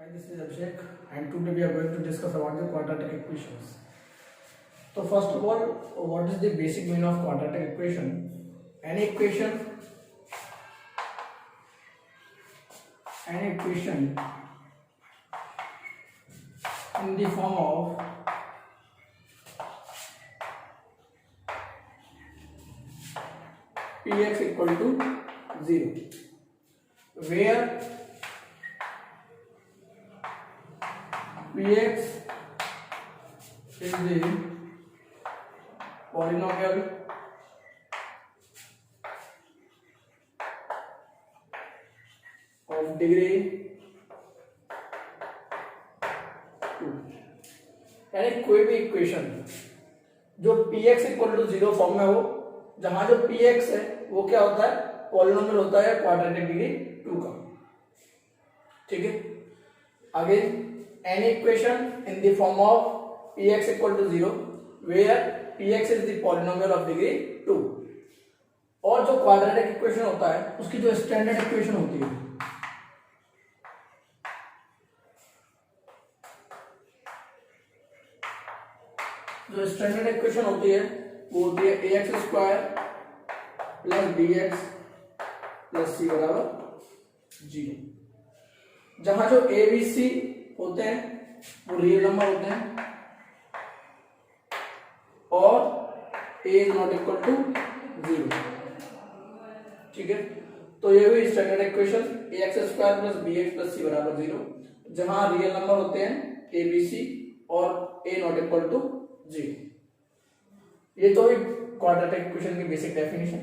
Hi, this is Abhishek, and today we are going to discuss about the quadratic equations. So first of all, what is the basic meaning of quadratic equation? Any equation in the form of px equal to 0, where px is the polynomial of degree 2। यानी कोई भी equation जो px equal to 0 form में हो, जहां जो px है वो क्या होता है, पॉलिनोमियल होता है क्वाड्रेटिक डिग्री 2 का। ठीक है, again any equation in the form of px equal to 0 where px is the polynomial of degree 2। और जो क्वाड्रेटिक इक्वेशन होता है उसकी जो स्टैंडर्ड इक्वेशन होती है, जो स्टैंडर्ड इक्वेशन होती है वो होती है ax square plus bx plus c बराबर 0। जहां जो a b c होते हैं वो रियल नंबर होते हैं और a is not equal to 0। ठीक है, तो ये हुई standard equation ax square plus bx plus c बराबर 0, जहां रियल नंबर होते हैं a b c और a नॉट इक्वल टू 0। ये तो क्वाड्रेटिक इक्वेशन की बेसिक डेफिनेशन।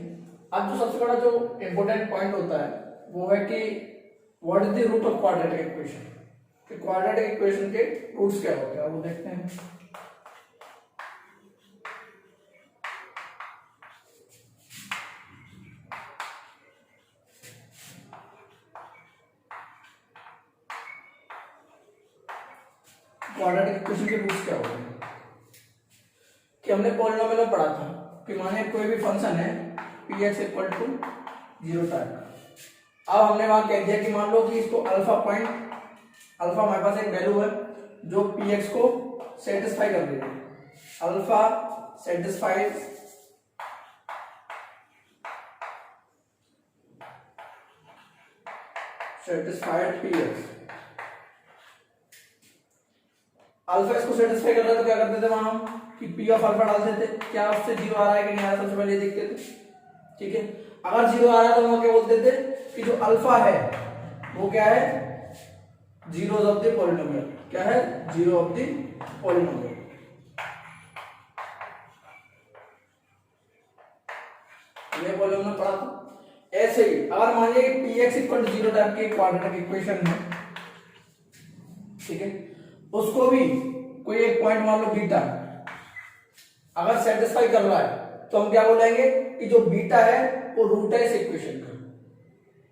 अब जो सबसे बड़ा जो इंपॉर्टेंट पॉइंट होता है वो है कि what is the root of quadratic equation, कि क्वाड्रेटिक इक्वेशन के रूट्स क्या होते हैं वो देखते हैं। क्वाड्रेटिक इक्वेशन के रूट्स क्या होते हैं कि हमने पॉलिनोमियल में पढ़ा था कि माने कोई भी फंक्शन है px इक्वल टू 0 तक। अब हमने वहां कह दिया कि मान लो कि इसको अल्फा हमारे पास एक वैल्यू है जो px को सेटिस्फाई कर देती है। अल्फा सेटिस्फाइड px, अल्फा इसको सेटिस्फाई कर रहा है तो क्या करते थे वहां हम कि p ऑफ अल्फा डाल देते, क्या उससे 0 आ रहा है कि नहीं आ रहा, सबसे पहले ये देखते थे। ठीक है, अगर 0 आ रहा है तो वहां क्या बोलते थे कि जो अल्फा है वो क्या है, जीरोस ऑफ द पॉलिनोमियल। क्या है, जीरो ऑफ द पॉलिनोमियल। ये पॉलिनोमियल पढ़ा था। ऐसे ही अगर मान लीजिए px इक्वल टू 0 टाइप की क्वाड्रेटिक इक्वेशन है, ठीक है, उसको भी कोई एक पॉइंट मान लो बीटा अगर सेटिस्फाई कर रहा है तो हम क्या बोलेंगे कि जो बीटा है वो रूट है इस इक्वेशन का,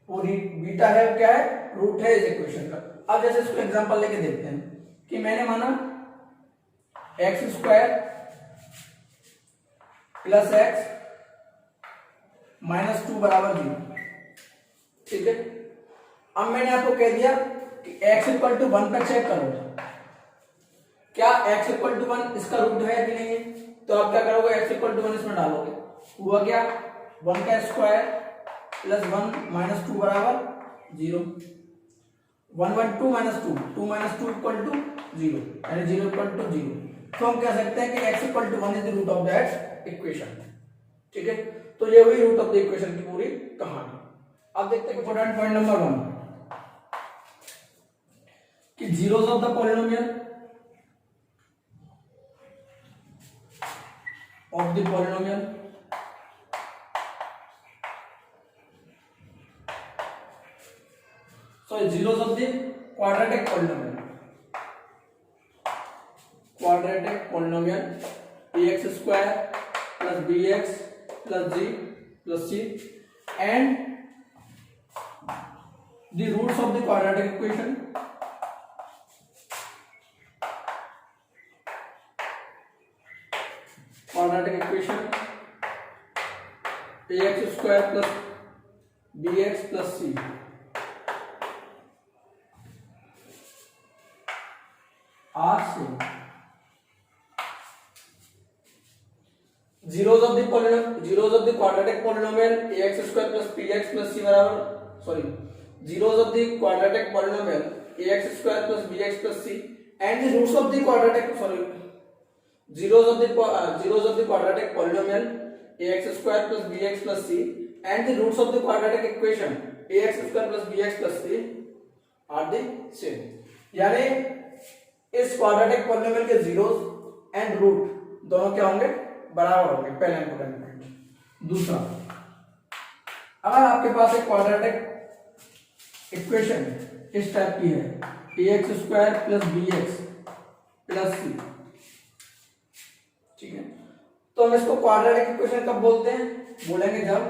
वो बीटा है क्या है, रूट है इस इक्वेशन का। अब जैसे इसको एग्जांपल लेके देखते हैं कि मैंने माना x square plus x minus 2 बराबर 0। ठीक है, अब मैंने आपको कह दिया कि x इक्वल टू 1 पर चेक करो, क्या x इक्वल टू 1 इसका रूट है कि नहीं है। तो आप क्या करोगे, x इक्वल टू 1 इसमें डालोगे, हुआ क्या, 1 का स्क्वायर प्लस 1 माइनस 2 बराबर 0। 1 1 2 माइनस 2, 2 माइनस 2 इक्वल टू 0, यानी 0 इक्वल टू 0। तो हम कह सकते हैं कि x equal to 1 is the root of that equation. ठीक है, तो ये हुई रूट ऑफ द इक्वेशन की पूरी कहानी। अब देखते हैं इंपॉर्टेंट पॉइंट नंबर 1 कि zeros of the polynomial of the polynomial so zeros of the quadratic polynomial ax square plus bx plus g plus c and the roots of the quadratic equation ax square plus bx plus c are से zeros of the quadratic polynomial ax square plus bx plus c बराबर zeros of the quadratic polynomial ax square plus bx plus c and the roots of the quadratic zeros of the quadratic polynomial ax square plus bx plus c and the roots of the quadratic equation ax square plus bx plus c are the same. यानी इस quadratic polynomial के zeros and root दोनों क्या होंगे, बराबर होंगे. पहला important point. दूसरा, अगर आपके पास एक क्वाड्रेटिक इक्वेशन इस टाइप की है ax square plus bx plus c, ठीक है, तो हम इसको क्वाड्रेटिक इक्वेशन कब बोलते हैं, बोलेंगे जब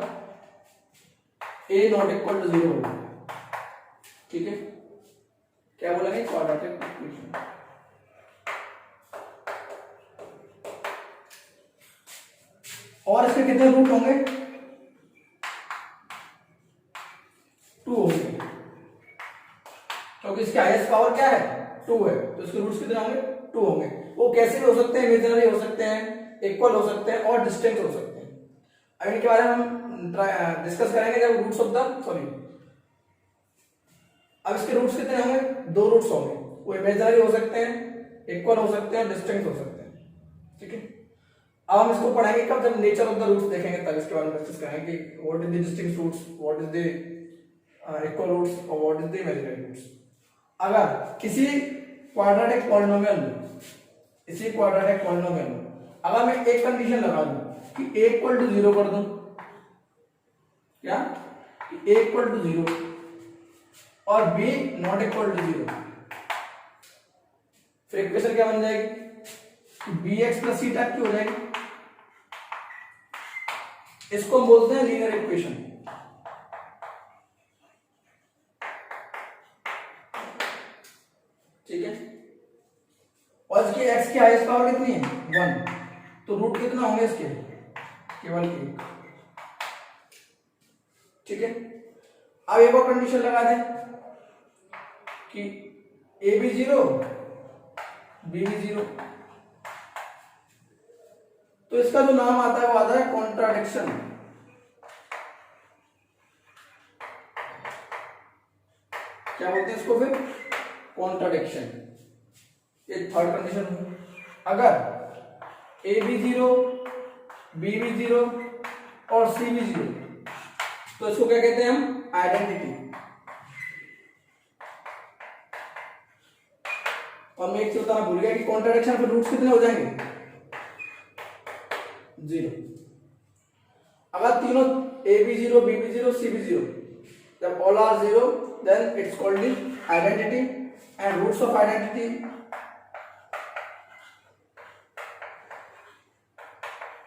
a नॉट इक्वल टू 0 होगा. ठीक है, क्या बोलेंगे, क्वाड्रेटिक इक्वेशन. और इसके कितने रूट होंगे, 2 होंगे, क्योंकि इसकी हाईएस्ट पावर क्या है, 2 है, तो इसके रूट्स कितने होंगे, 2 होंगे. वो कैसे भी हो सकते हैं, इमेजिनरी हो सकते हैं, इक्वल हो सकते हैं और डिस्टिंक्ट हो सकते हैं. अब इनके बारे में हम डिस्कस करेंगे जब रूट्स ऑफ द अब इसके रूट्स कितने होंगे, 2 रूट्स होंगे. वो इमेजिनरी हो सकते हैं, इक्वल हो सकते हैं, डिस्टिंक्ट हो सकते हैं. ठीक है, अब हम इसको पढ़ाएंगे कब, जब नेचर ऑफ द रूट्स देखेंगे तब इसके बारे में डिस्कस करेंगे कि what is the distinct roots, what is the equal roots और what is the imaginary roots. अगर किसी क्वाड्रेटिक पॉलिनोमियल में अगर मैं एक कंडीशन लगा दूं कि a इक्वल टू 0 कर दूं, क्या, कि a इक्वल टू 0 और b नॉट इक्वल टू 0, फिर इक्वेशन क्या बन जाएगी, bx प्लस c टाइप की हो जाएगी. इसको हम बोलते हैं लीनियर इक्वेशन. ठीक है, और इसकी x की हाईएस्ट पावर कितनी है, 1, तो रूट कितना होंगे इसके, केवल 1. ठीक है, अब एक और कंडीशन लगा दें कि a भी 0 b भी 0, तो इसका जो नाम आता है वो आता है कॉन्ट्राडिक्शन. क्या बोलते हैं इसको, फिर कॉन्ट्राडिक्शन. ये थर्ड कंडीशन हुई. अगर a भी 0 b भी 0 और c भी 0, तो इसको क्या कहते हैं हम, आइडेंटिटी. और मैं एक चीज बताना भूल गया कि कॉन्ट्राडिक्शन के रूट्स कितने हो जाएंगे, 0. अगर तीनों a भी 0 b भी 0 c भी 0, जब all are 0 then it's called the identity and roots of identity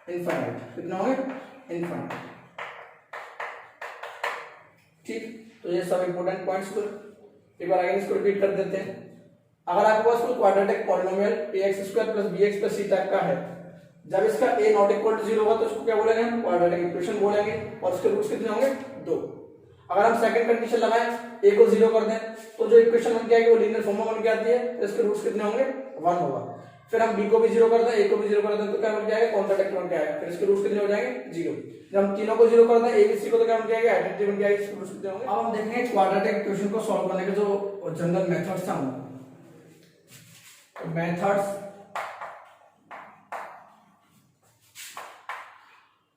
infinite. कितना होंगे, इनफाइनाइट. ठीक, तो ये सब इंपॉर्टेंट पॉइंट्स को एक बार अगेन इसको रिपीट कर देते हैं. अगर आपके पास कोई quadratic polynomial ax square plus bx plus c type का है, जब इसका a नॉट इक्वल टू 0 होगा तो इसको क्या बोलेंगे, हम क्वाड्रेटिक इक्वेशन बोलेंगे. और इसके रूट्स कितने होंगे, 2. अगर हम सेकंड कंडीशन लगाएं, a को 0 कर दें, तो जो इक्वेशन बन के आएगी वो लीनियर फॉर्म में बन के आती है, तो इसके रूट्स कितने होंगे, 1 होगा. फिर हम b को भी 0 कर दें, a को भी 0 कर दें, तो क्या बन के आएगा, कॉन्ट्राडिक्ट बन के आएगा. फिर इसके रूट्स कितने हो जाएंगे, 0. जब हम तीनों को 0 कर दें, a b c को, तो क्या बन के आएगा, आइडेंटिटी बन के आएगी. इसके रूट्स कितने होंगे. अब हम देखेंगे क्वाड्रेटिक इक्वेशन को सॉल्व करने के जो जनरल मेथड्स हैं, methods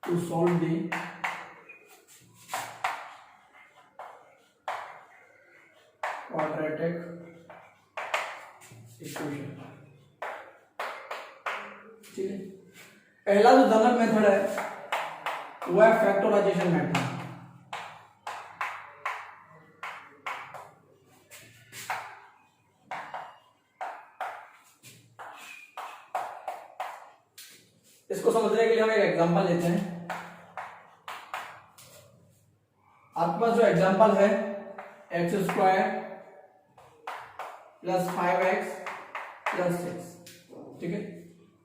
to solve the quadratic equation. ठीक है, पहला जो जनरल मेथड है वो है फैक्टराइजेशन मेथड. इसको समझने के लिए हम एक एग्जांपल लेते हैं. आपके पास जो एग्जांपल है x square plus 5x plus 6. ठीक है,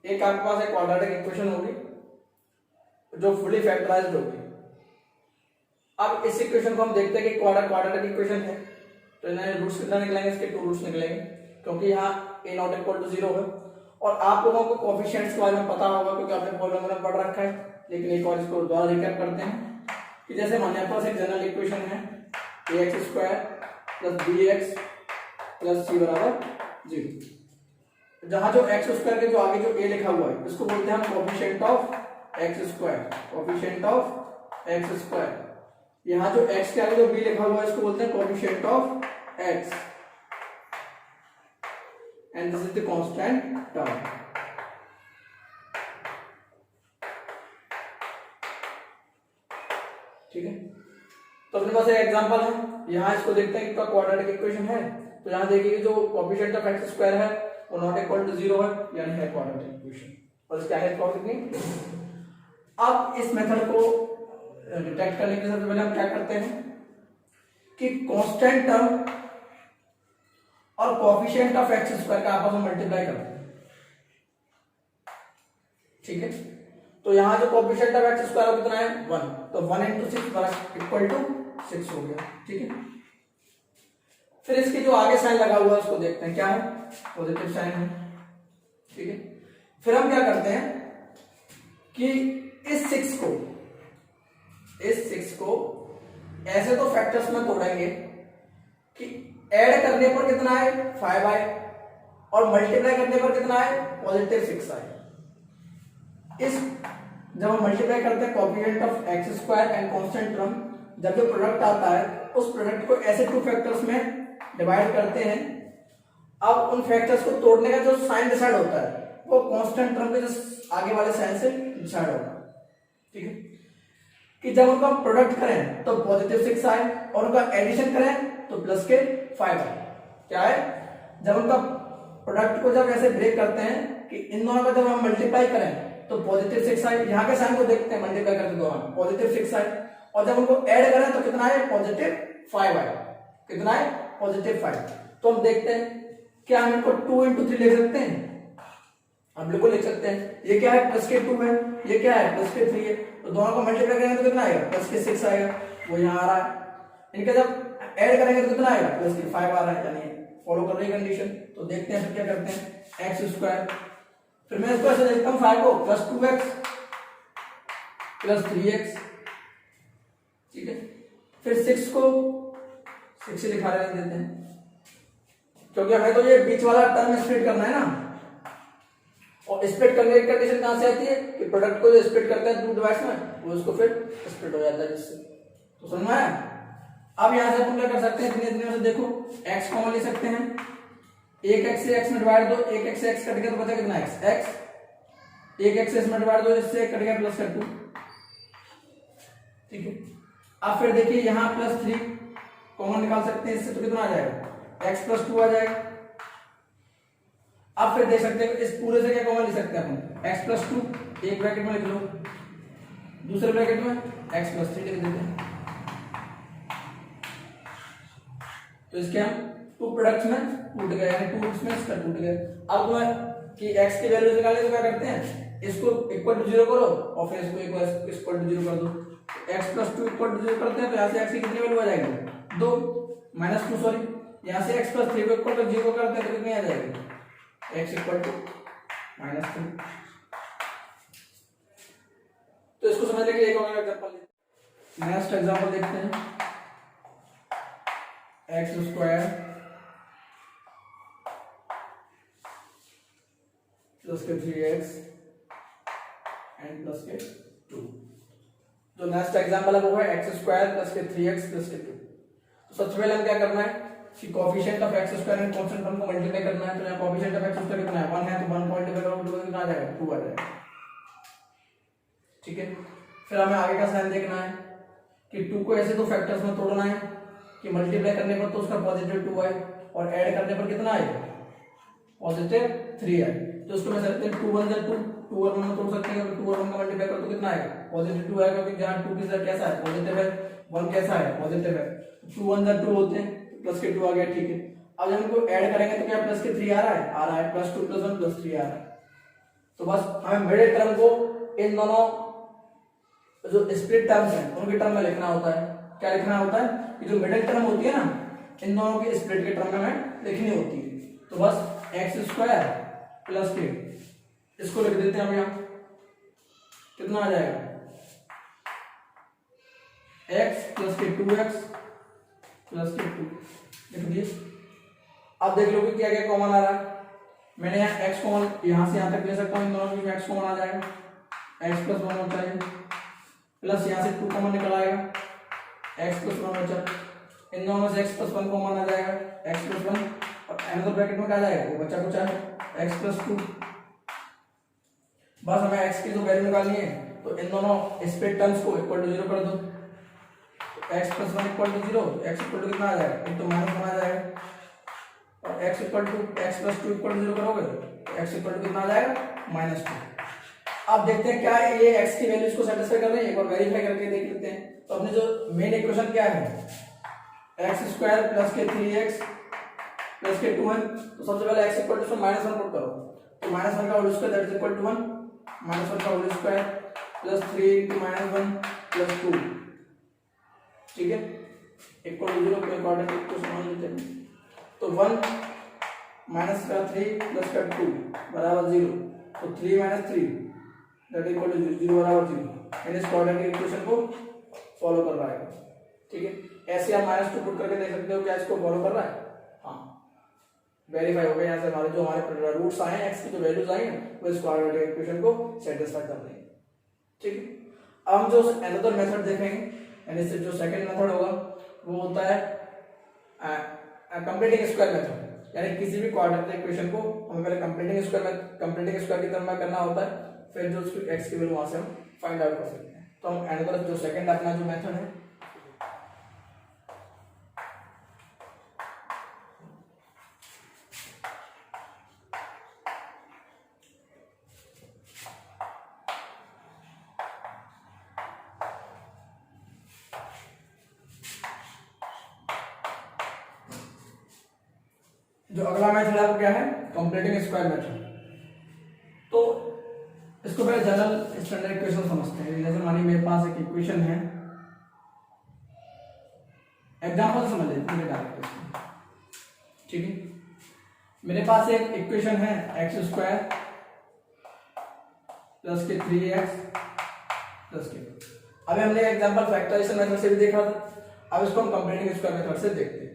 एक आपके पास एक क्वाड्रेटिक इक्वेशन होगी जो फुली फैक्टराइज्ड होगी. अब इस इक्वेशन को हम देखते हैं कि क्वाड्रेटिक इक्वेशन है, तो इन्हें रूट्स कितना निकलेंगे, इसके 2 रूट्स निकलेंगे, क्योंकि यहाँ a नॉट इक्वल टू 0 है। और आप लोगों को कोफिशिएंट्स के बारे में पता होगा क्योंकि आपने पॉलिनोमियल में पढ़ रखा है, लेकिन एक और इसको दोबारा रिकैप करते हैं कि जैसे हमारे पास एक जनरल इक्वेशन है ax square plus bx plus c बराबर 0, जहां जो x स्क्वायर के जो आगे जो a लिखा हुआ है इसको बोलते हैं हम coefficient of x square, coefficient of x square. यहाँ जो x के आगे जो b लिखा हुआ है इसको बोलते हैं coefficient of x, and this is the constant term. ठीक है, तो अपने पास एक एग्जांपल है, यहाँ इसको देखते हैं कि क्वाड्रेटिक इक्वेशन है, तो यहाँ देखिए जो कोफिशिएंट ऑफ x स्क्वायर है वो नॉट इक्वल टू 0 है, यानी है क्वाड्रेटिक इक्वेशन, और इसका है कितनी। अब इस मेथड को डिटेक्ट करने के लिए सबसे पहले हम क्या करते हैं कि कांस्टेंट टर्म और कोफिशिएंट ऑफ x स्क्वायर का आपस में मल्टीप्लाई करते हैं। ठीक है, तो यहाँ जो कोफिशिएंट ऑफ x स्क्वायर कितना है 1, तो 1 into 6 इक्वल टू 6 हो गया। ठीक है, फिर इसके जो आगे साइन लगा हुआ है उसको देखते हैं, क्या है, पॉजिटिव साइन है। ठीक है, फिर हम क्या करते हैं कि इस 6 को ऐसे तो फैक्टर्स में तोड़ेंगे कि ऐड करने पर कितना है 5i और मल्टीप्लाई करने पर कितना है पॉजिटिव 6i। इस जब हम मल्टीप्लाई करते हैं coefficient of x square and constant term, जब जो प्रोडक्ट आता है उस प्रोडक्ट को ऐसे टू फैक्टर्स में डिवाइड करते हैं। अब उन फैक्टर्स को तोड़ने का जो साइन डिसाइड होता है वो कांस्टेंट टर्म के जो आगे वाले साइन से डिसाइड होगा। ठीक है, कि जब उनका प्रोडक्ट करें तो पॉजिटिव 6 आए और उनका एडिशन करें तो प्लस के 5 आए। क्या है, जब उनका प्रोडक्ट को जब ऐसे ब्रेक करते हैं कि इन दोनों का जब हम मल्टीप्लाई करें तो पॉजिटिव 6 आए, यहाँ के साइन को देखते हैं मल्टीप्लाई करते दौरान पॉजिटिव 6 आए, और जब उनको ऐड करें तो कितना है पॉजिटिव 5 आए। कितना है पॉजिटिव 5। तो हम देखते हैं क्या हम इनको 2 into 3 लिख सकते हैं, हम बिल्कुल लिख सकते हैं। ये क्या है प्लस के 2 है, ये क्या है प्लस के 3 है, तो दोनों को मल्टीप्लाई करेंगे तो कितना आएगा प्लस के 6 आएगा, वो यहाँ आ रहा है। इनका जब ऐड करेंगे तो कितना आएगा प्लस के 5 आ रहा है, यानी फॉलो कर रही कंडीशन। तो देखते हैं फिर क्या करते हैं x स्क्वायर, फिर मैं इसको ऐसे लिखता हूँ 5 को प्लस 2x प्लस 3x। ठीक है, फिर 6 को 6 से लिखा रहने देते हैं क्योंकि हमें तो ये बीच वाला टर्म स्प्लिट करना है ना, और स्प्लिट करने की कंडीशन कहां से आती है कि प्रोडक्ट को जो स्प्लिट करते हैं 2 डिवाइड्स में वो उसको फिर स्प्लिट हो जाता है जिससे। तो समझ में आया। अब यहां से अपन क्या कर सकते हैं, इतने दिनों से देखो x कॉमन ले सकते हैं, एक x से x में डिवाइड दो, एक x से x कट गया तो बचा कितना x, एक x से इसमें डिवाइड दो, इससे कट गया प्लस का 2। ठीक है, अब फिर देखिए यहाँ प्लस 3 कॉमन निकाल सकते हैं, इससे तो कितना आ जाएगा x प्लस 2 आ जाएगा। अब फिर देख सकते हैं इस पूरे से क्या कॉमन ले सकते हैं अपन x प्लस 2, एक ब्रैकेट में लिख लो, दूसरे ब्रैकेट में x प्लस 3 लिख देते हैं। तो इसके हम 2 प्रोडक्ट्स में टूट गए, यानी 2 रूट्स में इसका टूट गए। अब मैं कि x की वैल्यू निकालने तो क्या करते हैं, इसको इक्वल टू 0 करो और फिर इसको इक्वल टू 0 कर दो। x प्लस 2 इक्वल टू 0 करते हैं तो यहाँ से x की कितनी वैल्यू आ जाएगी 2 माइनस 2 सॉरी, यहाँ से x प्लस 3 को इक्वल टू 0 करते हैं तो कितनी आ जाएगी x इक्वल टू -3। तो इसको समझने के लिए एक और एग्जांपल लेते हैं। नेक्स्ट एग्जांपल देखते हैं, x स्क्वायर प्लस के 3x एंड प्लस के 2। जो नेक्स्ट एग्जांपल है वो है x स्क्वायर प्लस के 3x प्लस के 2। तो सबसे पहले हम क्या करना है कि coefficient of x square and constant term को मल्टीप्लाई करना है। तो यहाँ कोएफिशिएंट ऑफ x स्क्वायर कितना है 1 है, तो 1 को मल्टीप्लाई करोगे तो कितना आ जाएगा 2 आ जाएगा। ठीक है, फिर हमें आगे का साइन देखना है कि 2 को ऐसे दो फैक्टर्स में तोड़ना है कि मल्टीप्लाई करने पर तो उसका पॉजिटिव 2 आए और ऐड करने पर कितना आए पॉजिटिव 3 आए। तो उसको मैं सकते हैं 2 1 जा 2, 2 और 1 में तोड़ सकते हैं, 2 और 1 का मल्टीप्लाई करो तो कितना आएगा पॉजिटिव 2 आएगा, क्योंकि जहां 2 की जगह कैसा है पॉजिटिव है, 1 कैसा है पॉजिटिव है, 2 1 जा 2 होते हैं, प्लस के 2 आ गया। ठीक है, अब जब इनको ऐड करेंगे तो क्या प्लस के 3 आ रहा है प्लस 2 प्लस 1 प्लस 3 आ रहा है। तो बस हमें मिडिल टर्म को इन दोनों जो स्प्लिट टर्म्स हैं उनके टर्म में लिखना होता है। क्या लिखना होता है कि जो मिडिल टर्म होती है ना इन दोनों के स्प्लिट के टर्म में हमें लिखनी होती है। तो तो बस एक्स स्क्वायर प्लस के, इसको लिख देते हैं हम यहाँ, कितना आ जाएगा एक्स प्लस के 2x प्लस के 2 लिख दिए। अब देख लो कि क्या क्या कॉमन आ रहा है। मैंने यहाँ x कॉमन यहाँ से यहाँ तक ले सकता हूँ, इन दोनों में x कॉमन आ जाएगा, x प्लस 1 बचा है, प्लस यहाँ से 2 कॉमन निकल आएगा, x प्लस 1 बचा, इन दोनों से x प्लस 1 कॉमन आ जाएगा, x प्लस 1, और अनदर ब्रैकेट में क्या आ जाएगा, वो बचा कुछ है x प्लस 2। बस हमें x की जो वैल्यू निकालनी है, तो इन दोनों स्प्लिट टर्म्स को इक्वल टू 0 कर दो, x plus 1 equal to 0, x equal to कितना आ जाएगा, एक तो माइनस 1 आ जाएगा, और x equal to x plus 2 equal to 0 करोगे तो x इक्वल टू कितना आ जाएगा -2। अब देखते हैं क्या ये x की वैल्यूज को सेटिस्फाई कर रही है, एक बार वेरीफाई करके देख लेते हैं। तो अपने जो मेन इक्वेशन क्या है, x स्क्वायर प्लस के 3x प्लस के 2n, तो सबसे पहले x इक्वल टू -1 पुट करो, तो -1 का whole square that is equal to 1, -1 का whole square plus 3 into -1 plus 2, ठीक है, इक्वल टू 0 के अकॉर्डिंग इक्वेशन मान लेते हैं। तो 1 माइनस का 3 प्लस का 2 बराबर 0, तो 3 माइनस 3 दैट इक्वल टू 0 बराबर 0, यानी इस क्वाड्रेटिक इक्वेशन को फॉलो कर रहा है, ठीक है। ऐसे आप -2 पुट करके देख सकते हो क्या इसको फॉलो कर रहा है, हाँ वेरीफाई हो गया। यहाँ से हमारे जो हमारे रूट्स आए हैं, x की जो वैल्यूज आई हैं, वो इस क्वाड्रेटिक इक्वेशन को सेटिस्फाई कर रही है, ठीक है। अब हम जो अनदर मेथड देखेंगे, यानी इससे जो सेकंड मेथड होगा वो होता है कंप्लीटिंग स्क्वायर मेथड, यानी किसी भी क्वाड्रेटिक इक्वेशन को हमें पहले कंप्लीटिंग स्क्वायर की तरह करना होता है, फिर जो उसकी x की वैल्यू वहां से हम फाइंड आउट कर सकते हैं। तो हम अनदर जो सेकंड अपना जो मेथड है, जो अगला मेथड है वो क्या है, कंप्लीटिंग स्क्वायर मेथड। तो इसको पहले जनरल स्टैंडर्ड इक्वेशन समझते हैं। जैसे मानिए मेरे पास एक इक्वेशन है, एग्जांपल से समझ लेते हैं डायरेक्ट, ठीक है। मेरे पास एक इक्वेशन है एक्स स्क्वायर प्लस के 3x प्लस के, अभी हमने एग्जांपल फैक्टराइजेशन मेथड से भी देखा था, अब इसको हम कंप्लीटिंग स्क्वायर मेथड से देखते हैं।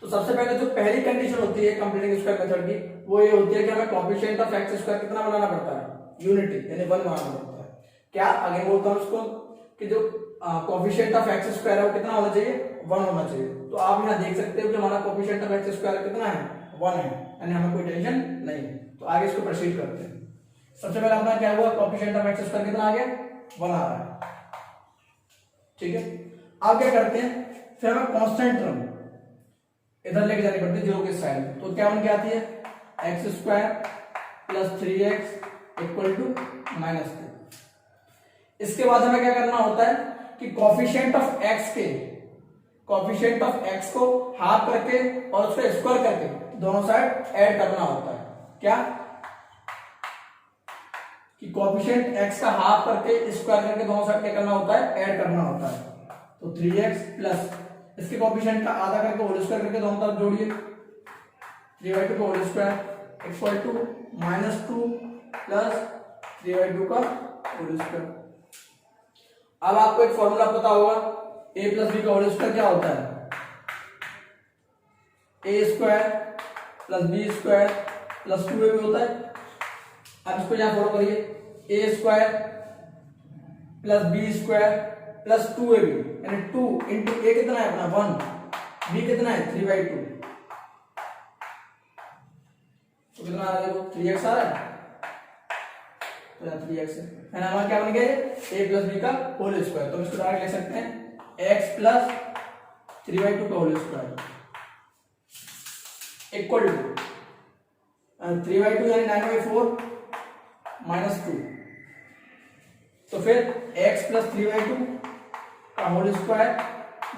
तो सबसे पहले जो पहली कंडीशन होती है कंप्लीटिंग स्क्वायर मेथड की, वो ये होती है कि हमें कोएफिशिएंट ऑफ एक्स स्क्वायर कितना बनाना पड़ता है, यूनिटी, यानी 1 बनाना पड़ता है। क्या आगे बोलता हूं उसको कि जो कोएफिशिएंट ऑफ एक्स स्क्वायर है वो कितना होना चाहिए, 1 होना चाहिए। तो आप यहाँ देख सकते हो कि हमारा कोएफिशिएंट ऑफ एक्स स्क्वायर कितना है, 1 है, यानी हमें कोई टेंशन नहीं है। तो आगे इसको प्रोसीड करते हैं। सबसे पहले अपना क्या हुआ, कोएफिशिएंट ऑफ एक्स स्क्वायर कितना आ गया, 1 आ रहा है, ठीक है। अब क्या करते हैं, फिर हमें कांस्टेंट टर्म इधर लेके जानी पड़ती है 0 के साइड, तो क्या बन के आती है, x square plus 3x equal to -3। इसके बाद हमें क्या करना होता है कि कोएफिशिएंट ऑफ x को हाफ करके और उसका स्क्वायर करके दोनों साइड ऐड करना होता है। क्या कि कोएफिशिएंट x का हाफ करके स्क्वायर करके दोनों साइड क्या करना होता है, ऐड करना होता है। तो 3x प्लस इसके कोएफिशिएंट का आधा करके होल स्क्वायर करके दोनों तरफ जोड़िए, 3/2 का whole square equal to -2 plus 3/2 का होल स्क्वायर। अब आपको एक फॉर्मूला पता होगा, a प्लस b का होल स्क्वायर क्या होता है, a square plus b square plus 2ab होता है। अब इसको यहां फॉलो करिए, a square plus b square plus 2ab, यानी 2 इंटू a कितना है अपना 1, b कितना है 3/2, तो कितना आ रहा है, देखो 3x आ रहा है, तो यहाँ 3x है, हमारा क्या बन गया a प्लस b का होल स्क्वायर। तो हम इसको डायरेक्ट लिख सकते हैं x प्लस 3/2 का होल स्क्वायर इक्वल टू 3/2 यानी 9/4 -2, तो फिर x प्लस 3/2 का whole square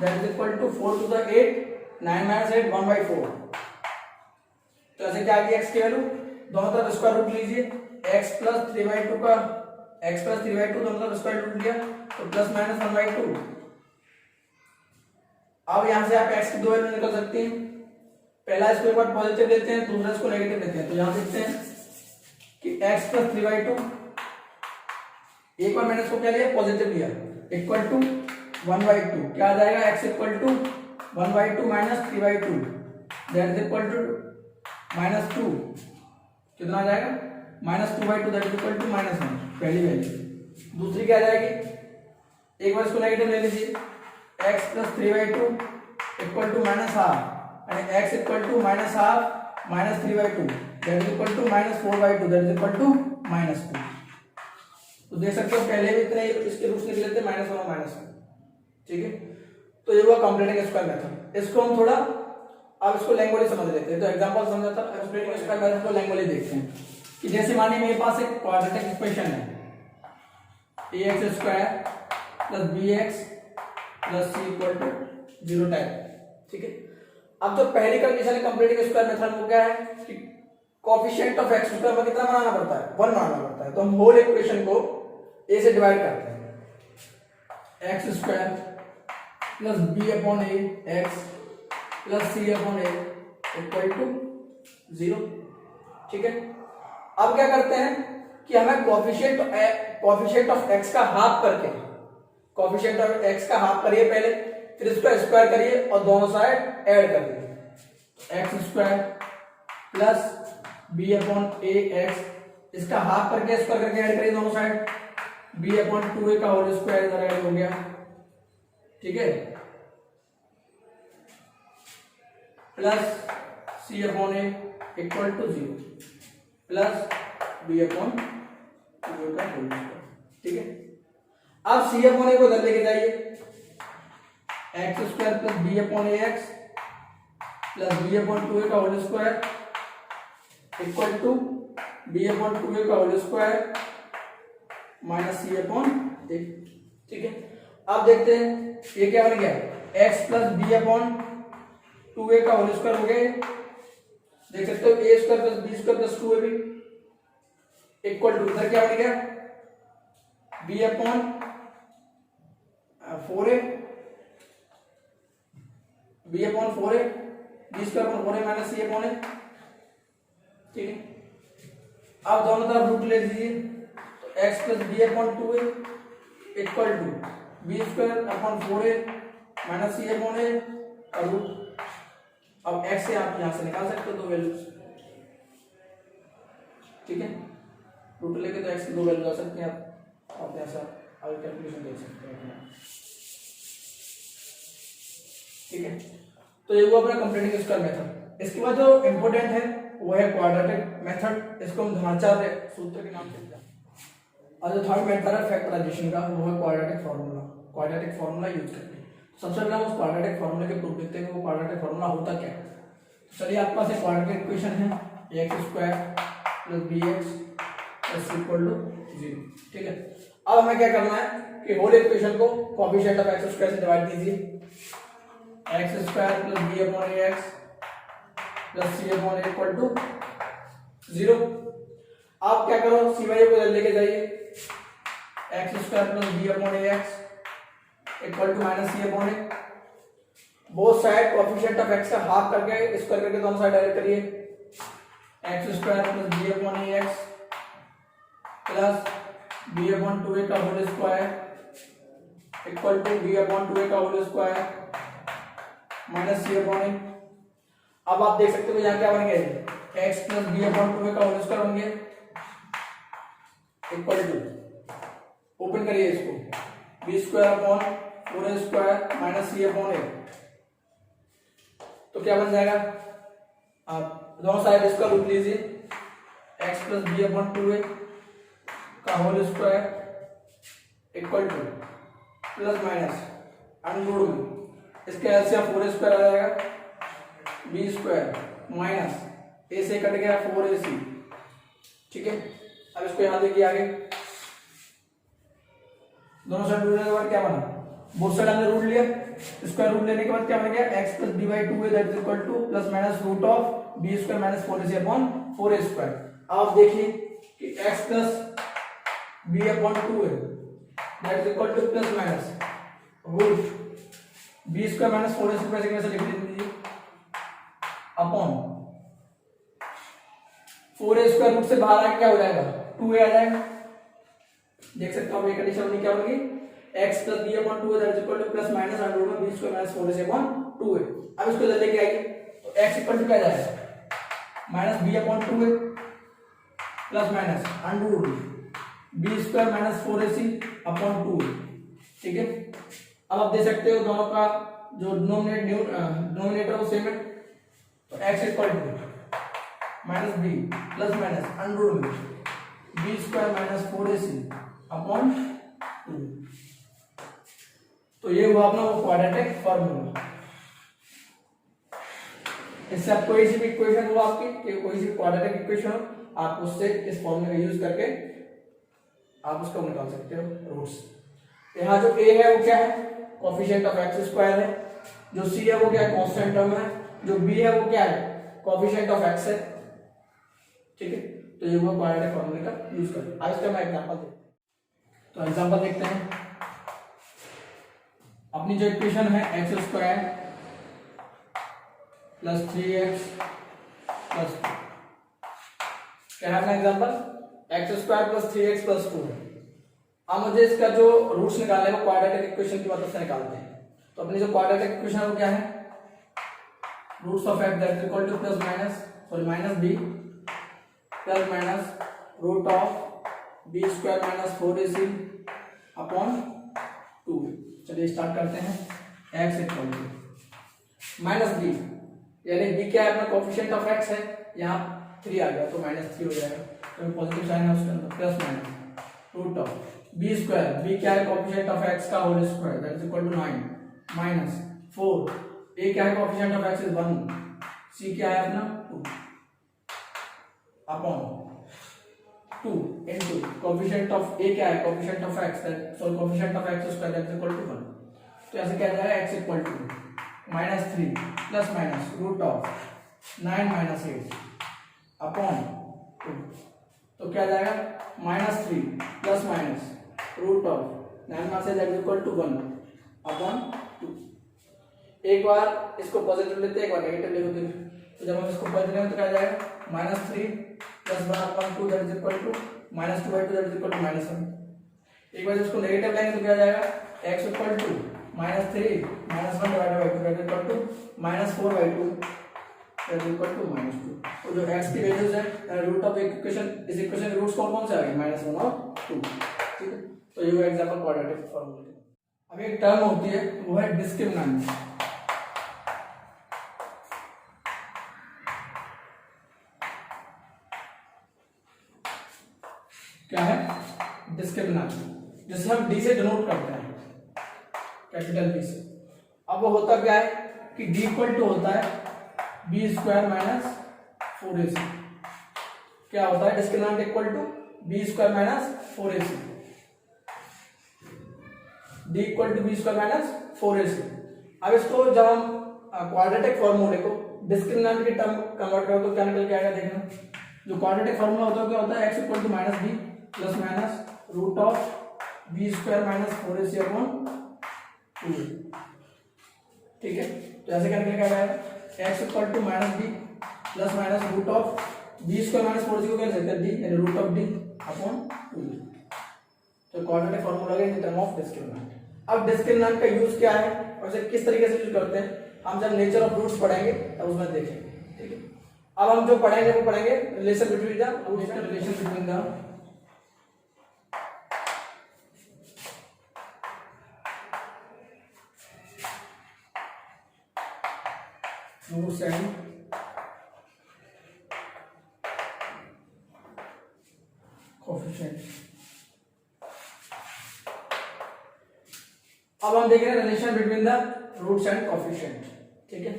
that is equal to 4 to the 8, 9 minus 8 1/4। तो ऐसे क्या आ गई x की वैल्यू, दोनों तरफ स्क्वायर रूट लीजिए, x प्लस 3/2 का x प्लस 3/2 दोनों तरफ स्क्वायर रूट लिया, तो प्लस माइनस 1/2। अब यहां से आप x की दो वैल्यू निकल सकती हैं, पहला इसको एक बार पॉजिटिव लेते हैं, दूसरा इसको नेगेटिव लेते हैं। तो यहां देखते हैं कि x प्लस 3/2, एक बार मैंने इसको क्या लिया, पॉजिटिव लिया, इक्वल टू 1/2। क्या आ जाएगा, x equal to 1/2 minus 3/2 that is equal to -2। कितना आ जाएगा, -2/2 दैट इज इक्वल टू -1, पहली वैल्यू। दूसरी क्या आ जाएगी, एक बार इसको नेगेटिव ले लीजिए, x plus 3/2 equal to -half and x equal to -half minus 3/2 that is equal to -4/2 that is equal to -2। तो देख सकते हो पहले भी इतने इसके रूट्स निकले थे, -1 और -1। ठीक है, तो ये हुआ कंप्लीटिंग स्क्वायर मेथड। इसको हम थोड़ा अब इसको लैंग्वेज समझ लेते हैं। तो एग्जांपल समझा था, कंप्लीटिंग स्क्वायर मेथड को लैंग्वेज देखते हैं कि जैसे मानिए मेरे पास एक क्वाड्रेटिक इक्वेशन है, ax² plus bx plus c equal to 0 type. ठीक है, अब जो पहली कंडीशन है कंप्लीटिंग स्क्वायर मेथड, वो क्या है कि कोएफिशिएंट ऑफ x स्क्वायर में कितना बनाना पड़ता है, 1 बनाना पड़ता है। तो हम होल इक्वेशन को a से डिवाइड करते हैं, x² plus b/a x plus c/a equal to 0। ठीक है, अब क्या करते हैं कि हमें कोएफिशिएंट ऑफ x का हाफ करके, कोएफिशिएंट ऑफ x का हाफ करिए पहले, फिर इसको स्क्वायर करिए और दोनों साइड ऐड कर दीजिए। x² प्लस b/a x, इसका हाफ करके स्क्वायर करके ऐड करिए दोनों साइड, b/2a का होल स्क्वायर इधर ऐड हो गया। ठीक है, plus c/a equal to 0 plus b/2a का होल स्क्वायर। ठीक है, अब c/a को इधर लेके जाइए, x² plus b/ax plus b/2a का whole square equal to b/2a का होल स्क्वायर माइनस c/a। ठीक है, अब देखते हैं ये क्या बन गया, x प्लस b/2a का होल स्क्वायर हो गया। देख सकते हो a² plus b² plus 2a भी इक्वल टू, इधर क्या बन गया, b/4a b/4a b² minus c/a। ठीक है, अब दोनों तरफ रूट ले लीजिए, तो x plus b/2a equal to b²/4a minus c/a और रूट। अब x से आप यहां से निकाल सकते हो दो वैल्यूज। ठीक है, रूट लेके तो x की दो वैल्यू आ सकते हैं, आप यहां से आगे कैलकुलेशन देख सकते हैं। ठीक है, तो ये हुआ अपना कंप्लीटिंग स्क्वायर मेथड। इसके बाद जो इंपॉर्टेंट है वो है क्वाड्रेटिक मेथड, इसको हम धनाचार्य सूत्र के नाम से जानते हैं। और जो थर्ड मेथड है फैक्टराइजेशन का, वो है quadratic formula. Quadratic formula use करके सबसे पहले हम उस क्वाड्रेटिक फार्मूले के प्रूफ देखते हैं कि वो क्वाड्रेटिक फार्मूला होता क्या है। तो चलिए, आपके पास एक क्वाड्रेटिक इक्वेशन है, x² plus bx plus equal to 0। ठीक है, अब हमें क्या करना है कि होल इक्वेशन को कोएफिशिएंट ऑफ x² से डिवाइड कीजिए, x² plus b/ax plus c/a equal to 0। आप क्या करो, c/a को इधर लेके जाइए, x² plus b/ax equal to minus c/a। Both side coefficient of x का हाफ करके स्क्वायर करके दोनों साइड डायरेक्ट करिए, x² plus b/ax plus b/2a का whole square equal to b/2a का होल स्क्वायर माइनस c/a। अब आप देख सकते हो यहाँ क्या बन गया, x प्लस b/2a का होल स्क्वायर बन गया इक्वल टू, ओपन करिए इसको, b²/4a² माइनस c/a। तो क्या बन जाएगा, आप दोनों साइड इसका रूट लीजिए, x प्लस b/2a का whole square equal to plus minus under root में इसके एलसीएम 4a² आ जाएगा, b² माइनस a से कट गया 4ac। ठीक है, अब इसको यहां देखिए आगे, दोनों साइड रूट लेने के बाद क्या बना, बोथ साइड हमने रूट लिया, स्क्वायर रूट लेने के बाद क्या बन गया, x plus b/2a that is equal to plus minus root of b² minus 4ac/4a²। अब देखिए कि x plus b/2a that is equal to plus minus root b² minus 4ac से लिख लीजिए। अपॉन 4a स्क्वायर रूट से बाहर आके क्या हो जाएगा 2a आ जाएगा। देख सकते हो आप ये कंडीशन बनी क्या होगी x plus b upon 2a that is equal to plus minus under root में b square minus 4ac upon 2a। अब इसको इधर लेके आइए तो x इक्वल टू क्या जाएगा minus b upon 2a plus minus under root b square minus 4ac upon 2a। ठीक है, अब आप देख सकते हो दोनों का जो डिनोमिनेटर वो सेम है तो x equal to minus b plus minus under root b square minus 4ac upon 2। तो ये हुआ अपना वो क्वाड्रेटिक फॉर्मूला। इससे आप कोई सी भी इक्वेशन हो आपकी कोई सी क्वाड्रेटिक इक्वेशन हो आप उससे इस फॉर्मूले का यूज करके आप उसको निकाल सकते हो रूट्स। यहाँ जो a है वो क्या है कोफिशिएंट ऑफ एक्स स्क्वायर है, जो c है वो क्या है कांस्टेंट टर्म है, जो b है वो क्या है कोफिशिएंट ऑफ एक्स है। ठीक है, तो ये हुआ क्वाड्रेटिक फॉर्मूले का यूज करके। आज इसका मैं एग्जांपल देखते हैं। तो एग्जांपल देखते हैं। अपनी जो इक्वेशन है x square plus 3x plus 2 क्या है अपना example x square plus 3x plus 2। अब मुझे इसका जो रूट्स निकालने को क्वाड्रेटिक इक्वेशन की मदद से निकालते हैं। तो अपनी जो क्वाड्रेटिक इक्वेशन है वो क्या है roots of x that is equal to plus minus sorry minus b plus minus root of b square minus 4ac upon 2। चलिए स्टार्ट करते हैं। x equal to minus b यानी b क्या है अपना कोफिशिएंट ऑफ x है, यहाँ 3 आ गया तो माइनस 3 हो जाएगा तो पॉजिटिव साइन है उसके अंदर plus minus root of b square b क्या है कोफिशिएंट ऑफ x का whole square that is equal to 9 minus 4 a क्या है coefficient of x is 1 c क्या है अपना 2 upon 2 into coefficient of a क्या है coefficient of x that so coefficient of x square that is equal to 1। तो ऐसे क्या जाएगा x equal to minus 3 plus minus root of 9 minus 8 upon 2। तो क्या जाएगा minus 3 plus minus root of 9 minus 8 that is equal to 1 upon 2। एक बार इसको positive लेते हैं एक बार नेगेटिव ले लेते हैं। तो जब हम इसको पॉजिटिव लेंगे तो क्या जाएगा minus 3 plus 1 upon 2 that is equal to minus 2/2 that is equal to minus 1। एक बार इसको नेगेटिव लेंगे तो क्या जाएगा x equal to minus 3 minus 1 divided by 2 that is equal to minus 4/2 that is equal to माइनस 2। तो जो x की वैल्यूज है रूट ऑफ इक्वेशन इस इक्वेशन के रूट्स कौन से आ गए माइनस 1 और 2। ठीक है, तो ये हुआ एग्जांपल क्वाड्रेटिक फॉर्मूला। अब एक टर्म होती है वो है डिस्क्रिमिनेंट। क्या है डिस्क्रिमिनेंट जिसे हम d से डिनोट करते हैं कैपिटल D से। अब वो होता क्या है कि d इक्वल टू होता है b स्क्वायर माइनस 4ac। क्या होता है discriminant equal to b square minus 4ac d equal to b square minus 4ac। अब इसको जब हम क्वाड्रेटिक फॉर्मूले को डिस्क्रिमिनेंट के टर्म कन्वर्ट करो तो क्या निकल के आएगा देखना। जो क्वाड्रेटिक फॉर्मूला होता है क्या होता है x equal to minus b plus minus root of b square minus 4ac upon 2। ठीक है, तो ऐसे क्या निकल के आएगा x equal to minus b plus minus root of b square minus 4ac को क्या लिख सकते हैं d यानी रूट ऑफ d अपॉन 2। तो क्वाड्रेटिक फॉर्मूला है इन टर्म ऑफ डिस्क्रिमिनेंट। अब डिस्क्रिमिनेंट का यूज क्या है और इसे किस तरीके से यूज करते हैं हम जब नेचर ऑफ रूट्स पढ़ेंगे तब उसमें देखेंगे। ठीक है, अब हम जो पढ़ेंगे वो पढ़ेंगे relation between the roots and relation between the roots and coefficient. अब हम देख रहे हैं relation between the roots and coefficient. ठीक है,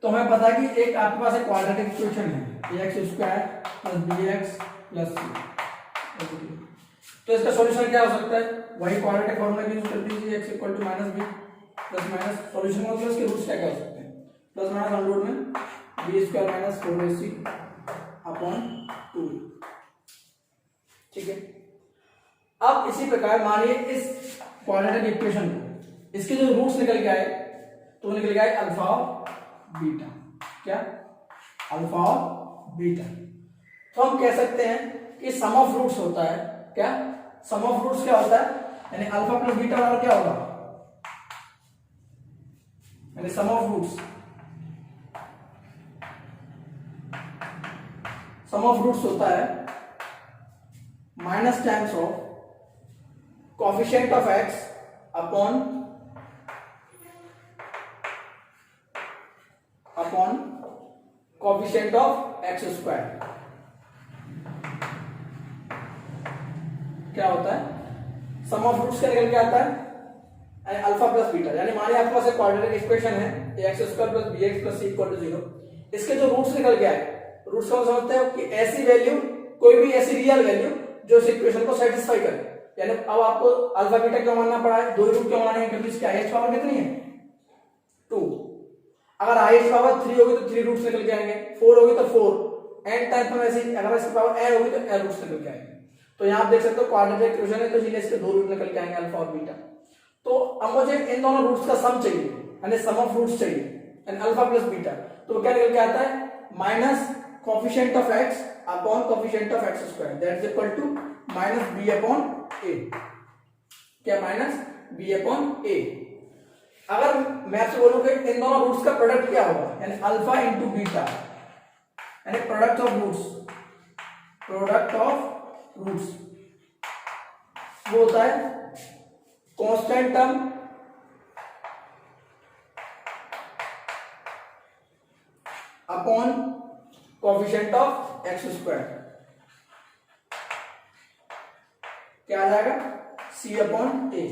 तो हमें पता है कि एक आपके पास एक क्वाड्रेटिक इक्वेशन है ax square plus bx plus c। तो इसका सॉल्यूशन क्या हो सकता है वही क्वाड्रेटिक फॉर्मूला यूज कर दीजिए x equal to minus b plus minus solution मतलब इसके रूट्स क्या क्या हो सकते हैं प्लस माइनस अंडर रूट में b square minus 4ac upon 2। ठीक है, अब इसी प्रकार मानिए इस क्वाड्रेटिक इक्वेशन को इसके जो रूट्स निकल के आए तो निकल के आए अल्फा और बीटा। क्या, अल्फा और बीटा। तो हम कह सकते हैं कि सम ऑफ रूट्स होता है, क्या सम ऑफ रूट्स क्या होता है, यानी अल्फा प्लस बीटा वाला क्या होगा, यानी sum of roots, sum of roots होता है minus times of coefficient of x upon coefficient of x square. क्या होता है, सम ऑफ रूट्स का निकल के आता है अल्फा प्लस बीटा, यानी मान लिया आपके पास एक क्वाड्रेटिक इक्वेशन है x square plus b x plus c equal to 0, इसके जो रूट्स निकल के आए, रूट्स को समझते हो कि ऐसी वैल्यू, कोई भी ऐसी रियल वैल्यू जो इस इक्वेशन को सेटिस्फाई करे। यानी अब आपको अल्फा बीटा क्यों मानना पड़ा है, दो ही रूट क्यों माने हैं, क्योंकि इसकी हाईएस्ट पावर कितनी है 2, अगर हाईएस्ट पावर 3 होगी तो 3 रूट्स निकल के आएंगे, 4 होगी तो 4, एन टाइप में ऐसे अगर इसकी पावर n होगी तो n रूट्स निकल के आएंगे। तो यहाँ आप देख सकते हो क्वाड्रेटिक इक्वेशन है तो इसलिए इसके दो रूट निकल के आएंगे अल्फा और बीटा। तो अब मुझे इन दोनों रूट्स का सम चाहिए, यानी सम ऑफ रूट्स चाहिए, यानी अल्फा प्लस बीटा। तो क्या निकल के आता है, minus coefficient of x upon coefficient of x square, that is equal to minus b upon a। क्या, माइनस b अपॉन a। अगर मैं आपसे बोलूं कि इन दोनों रूट्स का प्रोडक्ट क्या होगा, यानी अल्फा इंटू बीटा, यानी product of roots, product of roots वो होता है constant term upon coefficient of x square. क्या आ जाएगा, c अपॉन a।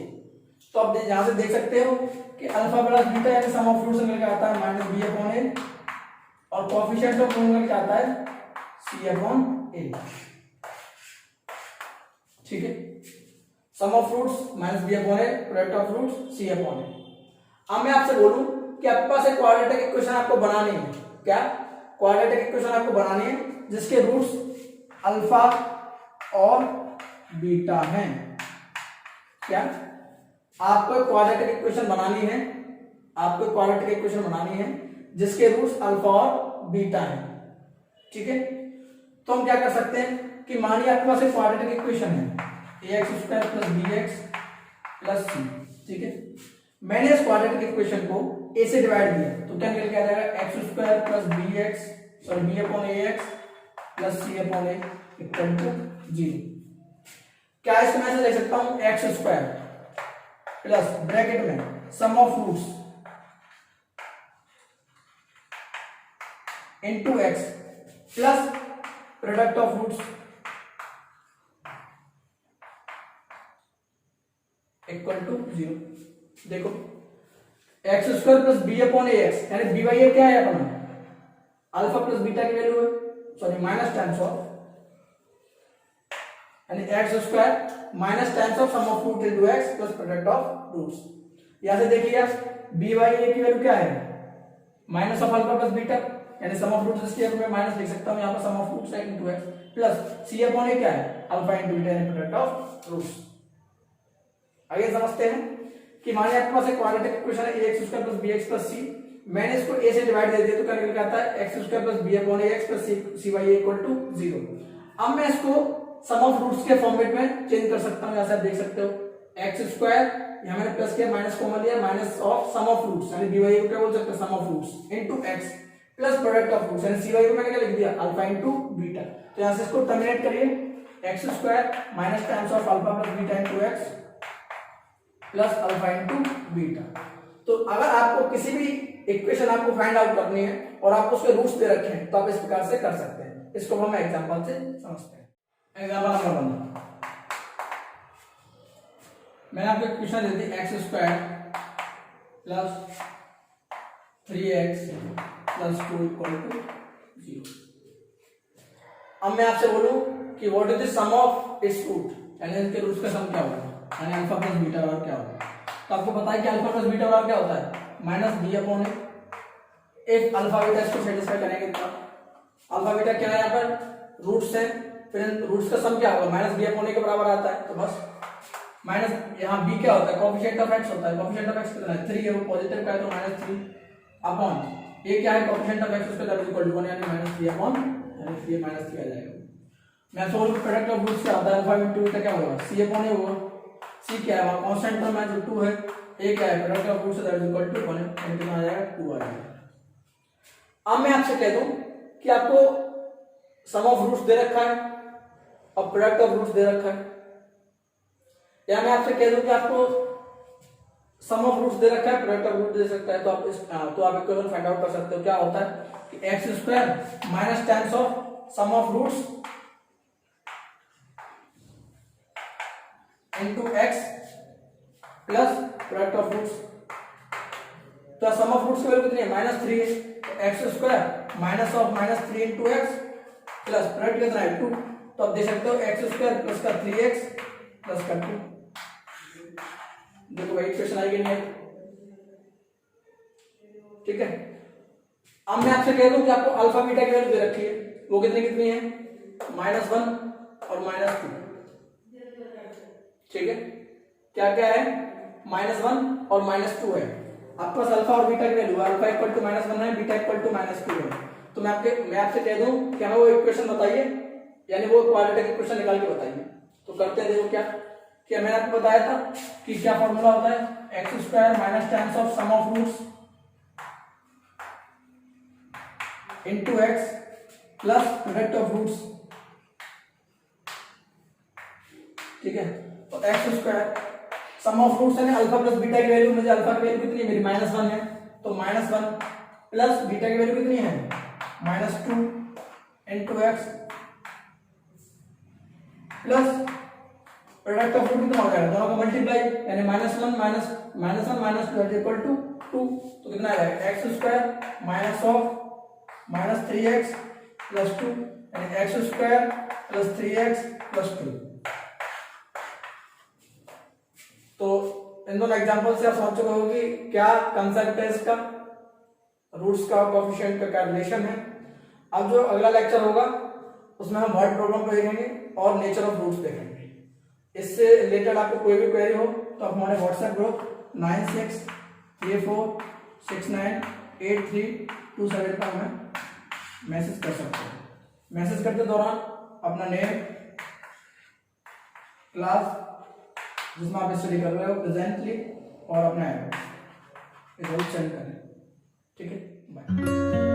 तो आप यहां से देख सकते हो कि अल्फा प्लस बीटा यानी सम ऑफ रूट्स निकल के आता है माइनस b अपॉन a, और कोएफिशिएंट ऑफ निकल के आता है c अपॉन a। ठीक है, sum of roots minus b upon a, product of roots c upon a। अब मैं आपसे बोलूं कि आपके पास एक क्वाड्रेटिक इक्वेशन आपको बनानी है, क्या, क्वाड्रेटिक इक्वेशन आपको बनानी है जिसके रूट्स अल्फा और बीटा हैं। क्या, आपको क्वाड्रेटिक इक्वेशन बनानी है, आपको क्वाड्रेटिक इक्वेशन बनानी है जिसके रूट्स अल्फा और बीटा हैं। ठीक है, तो हम क्या कर सकते हैं कि मानिए आपके पास एक क्वाड्रेटिक इक्वेशन है ax square plus bx plus c। ठीक है, मैंने इस क्वाड्रेटिक इक्वेशन को a से डिवाइड किया तो क्या निकल के आ जाएगा, x square plus b upon ax plus c upon a equal to 0। क्या इसको मैं ऐसे लिख सकता हूं, एक्स स्क्वायर प्लस ब्रैकेट में sum of roots into x plus product of roots equal to 0। देखो x square plus b upon a x, यानी बी बाई ए क्या है अपना, अल्फा प्लस बीटा की वैल्यू है, सॉरी माइनस टाइम्स ऑफ, यानी x square minus times of sum of root into x plus product of roots. यहां से देखिए बी बाई ए की वैल्यू क्या है, minus of alpha plus beta, यानी सम ऑफ रूट्स इसके मैं माइनस लिख सकता हूं, यहां पर सम ऑफ रूट्स है इनटू एक्स प्लस सी अपॉन ए क्या है, अल्फा इनटू बीटा यानी प्रोडक्ट ऑफ रूट्स। आगे समझते हैं कि मानिए आपके पास एक क्वाड्रेटिक इक्वेशन है ax square plus bx plus c, मैंने इसको a से डिवाइड दे दिया तो क्या निकल के आता है, x square plus b upon ax plus c by a equal to 0। अब मैं इसको सम ऑफ रूट्स के फॉर्मेट में चेंज कर सकता हूं, जैसे आप देख सकते हो एक्स स्क्वायर, यहां मैंने प्लस किया, माइनस कॉमन लिया, minus of sum of roots यानी b बाई a को क्या बोल सकते हैं, sum of roots into x plus product of roots यानी c बाई को मैंने क्या लिख दिया, अल्फा इनटू बीटा। तो यहां से इसको टर्मिनेट करिए, x square minus times of alpha plus beta into x plus alpha into beta. तो अगर आपको किसी भी इक्वेशन आपको फाइंड आउट करनी है और आपको उसके रूट्स दे रखे हैं तो आप इस प्रकार से कर सकते हैं। इसको हम एग्जांपल से समझते हैं। एग्जांपल नंबर 1, मैंने आपको इक्वेशन दे दी x square plus 3x plus 2 equal to 0। अब मैं आपसे बोलूं कि what is the sum of its root, यानी इनके रूट्स का सम क्या होगा, यानी अल्फा प्लस बीटा और क्या होगा। तो आपको पता है कि अल्फा प्लस बीटा और क्या होता है, माइनस बी अपॉन ए। एक अल्फा बीटा इसको सेटिस्फाई करेंगे तो अल्फा बीटा क्या है, यहाँ पर रूट्स है, फिर रूट्स का सम क्या होगा, माइनस बी अपॉन ए के बराबर आता है। तो बस माइनस यहाँ b क्या होता है, कोएफिशिएंट ऑफ x होता है, कोएफिशिएंट ऑफ x कितना है 3 है, वो पॉजिटिव का है तो -3 अपॉन ये क्या है coefficient of x square that is equal to 1 यानी -3 अपॉन यानी 3 -3 आ जाएगा। मैं सोल्व प्रोडक्ट ऑफ रूट से आता है अल्फा इनटू बीटा क्या होगा c अपॉन a होगा। c क्या है कांस्टेंट टर्म है जो 2 है। a क्या है प्रोडक्ट ऑफ रूट से दैट इज इक्वल टू 1 यानी कितना आ जाएगा 2 आ जाएगा। अब मैं आपसे कह दूं कि आपको सम ऑफ रूट्स दे रखा है और प्रोडक्ट ऑफ रूट्स दे रखा है, या मैं आपसे कह दूं कि आपको सम ऑफ रूट्स दे रखा है प्रोडक्ट ऑफ रूट दे सकता है, तो आप इक्वेशन फाइंड आउट कर सकते हो। क्या होता है कि x square minus tense of sum of roots into x plus product of roots. तो सम ऑफ रूट्स की वैल्यू कितनी है -3 है, तो x square minus of -3 into x plus product कितना है 2, तो आप देख सकते हो एक्स स्क्वायर प्लस का 3x प्लस का 2। देखो भाई इक्वेशन आई गई है, ठीक है। अब मैं आपसे कह दूं कि आपको अल्फा बीटा की वैल्यू दे रखी है, वो कितनी कितनी है -1 और -2, ठीक है। क्या क्या है -1 और -2 है। आपके पास अल्फा और बीटा की वैल्यू अल्फा इक्वल टू -1 है, बीटा इक्वल टू -2 है। तो मैं आपसे कह दूं कि हमें वो इक्वेशन बताइए, यानी वो क्वाड्रेटिक इक्वेशन निकाल के बताइए। तो करते हैं, देखो क्या मैंने आपको बताया था कि क्या फॉर्मूला होता है x square minus tense of sum of roots into x plus product of roots, ठीक है। तो x square sum of roots है अल्फा प्लस बीटा की वैल्यू, मुझे अल्फा की वैल्यू कितनी है मेरी -1 है, तो -1 प्लस बीटा की वैल्यू कितनी है -2 into x plus product of root कितना हो जाएगा, दोनों का मल्टीप्लाई यानी -1 माइनस 2 इक्वल टू 2, तो कितना आएगा x square minus of -3x plus 2 यानी x square plus 3x plus 2। तो इन दोनों एग्जांपल से आप समझ चुके हो कि क्या कंसेप्ट है इसका, रूट्स का और कोएफिशिएंट का क्या रिलेशन है। अब जो अगला लेक्चर होगा उसमें हम वर्ड प्रॉब्लम को देखेंगे और नेचर ऑफ रूट्स देखेंगे। इससे रिलेटेड आपको कोई भी क्वेरी हो तो आप हमारे व्हाट्सएप ग्रुप 9634698327 पर हमें मैसेज कर सकते हैं। मैसेज करते दौरान अपना नेम, क्लास जिसमें आप स्टडी कर रहे हो प्रेजेंटली और अपना एड्रेस इधर सेंड करें, ठीक है। बाय।